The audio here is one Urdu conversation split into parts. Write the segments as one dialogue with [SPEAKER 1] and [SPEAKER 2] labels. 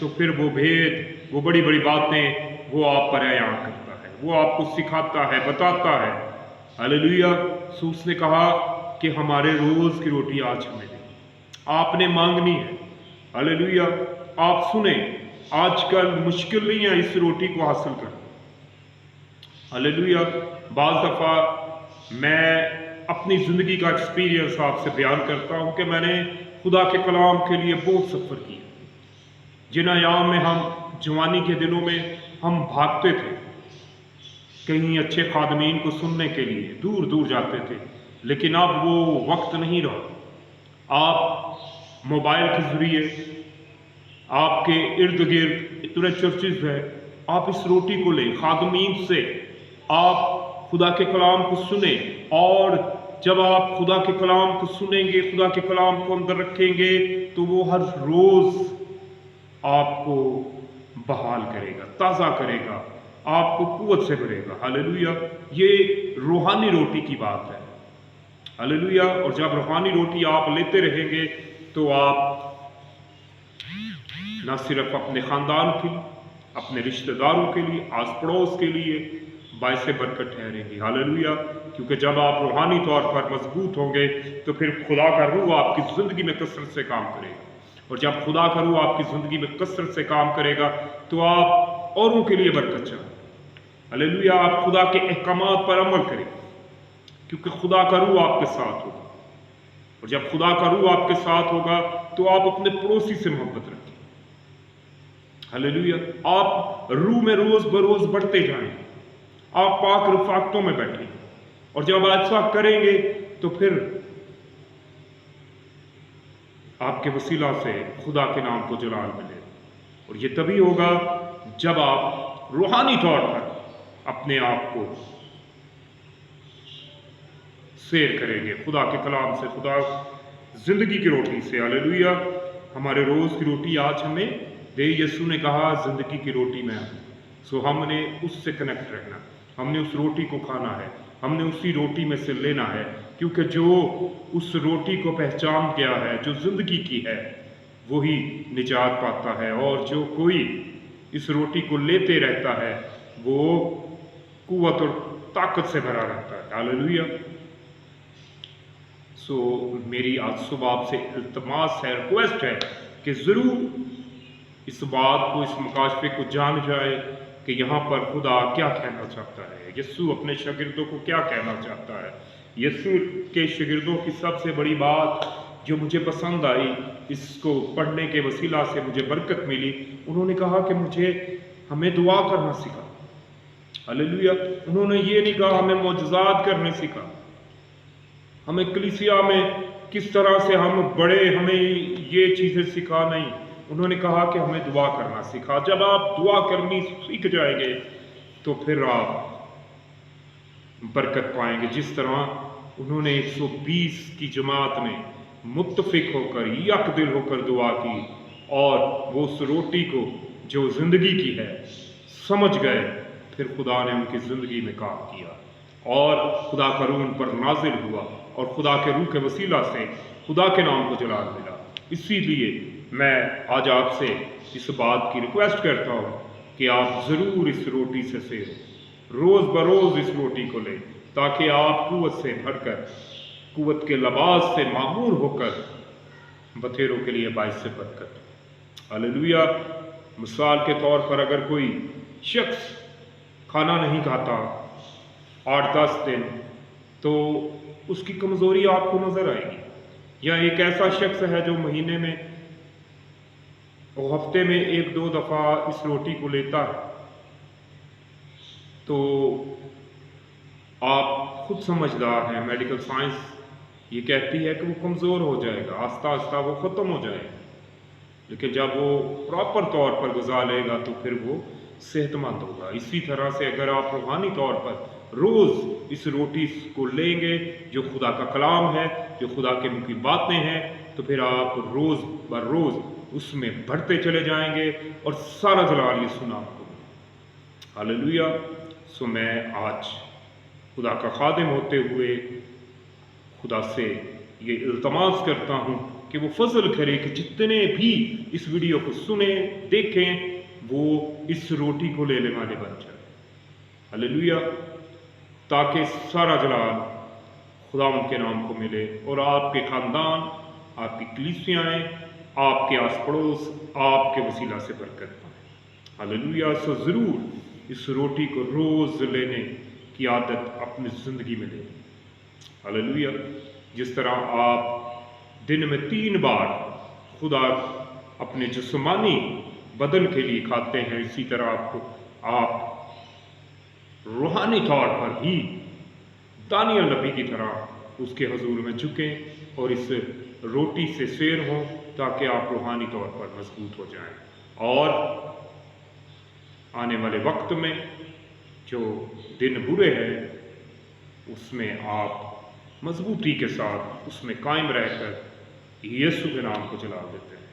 [SPEAKER 1] تو پھر وہ بھید، وہ بڑی بڑی باتیں وہ آپ پر بیان کرتا ہے، وہ آپ کو سکھاتا ہے، بتاتا ہے۔ ہاللیلویہ۔ سو اس نے کہا کہ ہمارے روز کی روٹی آج ہمیں دے، آپ نے مانگنی ہے۔ ہاللیلویہ۔ آپ سنیں، آج کل مشکل نہیں ہے اس روٹی کو حاصل کرنا۔ ہاللیلویہ۔ بعض دفعہ میں اپنی زندگی کا ایکسپیرینس آپ سے بیان کرتا ہوں کہ میں نے خدا کے کلام کے لیے بہت سفر کیا، جن ایام میں ہم جوانی کے دنوں میں ہم بھاگتے تھے، کہیں اچھے خادمین کو سننے کے لیے دور دور جاتے تھے، لیکن اب وہ وقت نہیں رہا۔ آپ موبائل کے ذریعے، آپ کے ارد گرد اتنے چرچز ہیں، آپ اس روٹی کو لیں، خادمین سے آپ خدا کے کلام کو سنیں، اور جب آپ خدا کے کلام کو سنیں گے، خدا کے کلام کو اندر رکھیں گے، تو وہ ہر روز آپ کو بحال کرے گا، تازہ کرے گا، آپ کو قوت سے بھرے گا۔ ہاللیلویہ۔ یہ روحانی روٹی کی بات ہے۔ ہاللیلویہ۔ اور جب روحانی روٹی آپ لیتے رہیں گے تو آپ نہ صرف اپنے خاندان کے لیے، اپنے رشتہ داروں کے لیے، آس پڑوس کے لیے باعث برکت ٹھہریں گے۔ ہاللیلویہ۔ کیونکہ جب آپ روحانی طور پر مضبوط ہوں گے تو پھر خدا کا روح آپ کی زندگی میں کثرت سے کام کرے گا، اور جب خدا کا روح آپ کی زندگی میں کثرت سے کام کرے گا تو آپ اوروں کے لیے برکت چاہیں۔ ہاللیلویہ۔ آپ خدا کے احکامات پر عمل کریں، کیونکہ خدا کا روح آپ کے ساتھ ہوگا، اور جب خدا کا روح آپ کے ساتھ ہوگا تو آپ اپنے پڑوسی سے محبت رکھیں۔ ہاللیلویہ۔ آپ روح میں روز بروز بڑھتے جائیں، آپ پاک رفاقتوں میں بیٹھیں، اور جب ایسا کریں گے تو پھر آپ کے وسیلہ سے خدا کے نام کو جلال ملے، اور یہ تبھی ہوگا جب آپ روحانی طور پر اپنے آپ کو سیر کریں گے خدا کے کلام سے، خدا زندگی کی روٹی سے۔ ہاللیلویہ۔ ہمارے روز کی روٹی آج ہمیں دے۔ یسوع نے کہا زندگی کی روٹی میں ہوں، سو ہم نے اس سے کنیکٹ رہنا، ہم نے اس روٹی کو کھانا ہے، ہم نے اسی روٹی میں سے لینا ہے، کیونکہ جو اس روٹی کو پہچان گیا ہے، جو زندگی کی ہے، وہی نجات پاتا ہے، اور جو کوئی اس روٹی کو لیتے رہتا ہے وہ قوت اور طاقت سے بھرا رہتا ہے۔ ہاللیلویہ۔ سو میری آج صبح آپ سے التماس ہے، ریکویسٹ ہے کہ ضرور اس بات کو، اس مکاشفے کو جان جائے کہ یہاں پر خدا کیا کہنا چاہتا ہے، یسوع اپنے شاگردوں کو کیا کہنا چاہتا ہے۔ یسوع کے شاگردوں کی سب سے بڑی بات جو مجھے پسند آئی، اس کو پڑھنے کے وسیلہ سے مجھے برکت ملی، انہوں نے کہا کہ ہمیں دعا کرنا سکھا۔ ہاللیلویہ۔ انہوں نے یہ نہیں کہا ہمیں معجزات کرنے سکھا، ہمیں کلیسیا میں کس طرح سے ہم بڑے، ہمیں یہ چیزیں سکھا، نہیں، انہوں نے کہا کہ ہمیں دعا کرنا سکھا۔ جب آپ دعا کرنی سیکھ جائیں گے تو پھر آپ برکت پائیں گے، جس طرح انہوں نے 120 کی جماعت میں متفق ہو کر، یک دل ہو کر دعا کی، اور وہ اس روٹی کو جو زندگی کی ہے سمجھ گئے، پھر خدا نے ان کی زندگی میں کام کیا، اور خدا کا روح ان پر نازل ہوا، اور خدا کے روح کے وسیلہ سے خدا کے نام کو جلال ملا۔ اسی لیے میں آج آپ سے اس بات کی ریکویسٹ کرتا ہوں کہ آپ ضرور اس روٹی سے سیرو، روز بروز اس روٹی کو لیں، تاکہ آپ قوت سے بھر کر، قوت کے لباس سے معمور ہو کر بتھیروں کے لیے باعث برکت۔ ہاللیلویہ۔ مثال کے طور پر اگر کوئی شخص کھانا نہیں کھاتا 8-10 دن، تو اس کی کمزوری آپ کو نظر آئے گی، یا ایک ایسا شخص ہے جو مہینے میں، ہفتے میں 1-2 دفعہ اس روٹی کو لیتا ہے، تو آپ خود سمجھدار ہیں، میڈیکل سائنس یہ کہتی ہے کہ وہ کمزور ہو جائے گا، آہستہ آہستہ وہ ختم ہو جائے گا، لیکن جب وہ پراپر طور پر غذا لے گا تو پھر وہ صحت مند ہوگا۔ اسی طرح سے اگر آپ روحانی طور پر روز اس روٹی کو لیں گے جو خدا کا کلام ہے، جو خدا کے منہ کی باتیں ہیں، تو پھر آپ روز بر روز اس میں بڑھتے چلے جائیں گے، اور سارا جلال یسوع نام کو۔ ہاللیلویہ۔ سو میں آج خدا کا خادم ہوتے ہوئے خدا سے یہ التماس کرتا ہوں کہ وہ فضل کرے کہ جتنے بھی اس ویڈیو کو سنیں دیکھیں وہ اس روٹی کو لینے والے بن جائیں. ہلیلویا. تاکہ سارا جلال خداوند کے نام کو ملے اور آپ کے خاندان، آپ کی کلیسیائیں، آپ کے آس پڑوس آپ کے وسیلہ سے برکت پائیں. ہلیلویا. سو ضرور اس روٹی کو روز لینے کی عادت اپنی زندگی میں لیں. ہلیلویا. جس طرح آپ دن میں 3 بار خدا اپنے جسمانی بدن کے لیے کھاتے ہیں، اسی طرح آپ روحانی طور پر بھی دانیال نبی کی طرح اس کے حضور میں جھکیں اور اس روٹی سے سیر ہوں تاکہ آپ روحانی طور پر مضبوط ہو جائیں، اور آنے والے وقت میں جو دن برے ہیں اس میں آپ مضبوطی کے ساتھ اس میں قائم رہ کر یسوع کے نام کو جلال دیتے ہیں.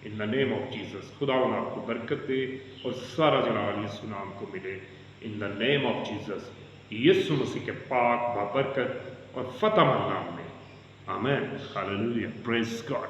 [SPEAKER 1] ان دا نیم آف جیسس. خداوند آپ کو برکت دے اور سارا جلال یسوع نام کو ملے. ان دا نیم آف جیسس. یسوع مسیح کے پاک بابرکت اور فتح مند نام میں. آمین. ہاللویا. پریز گاڈ.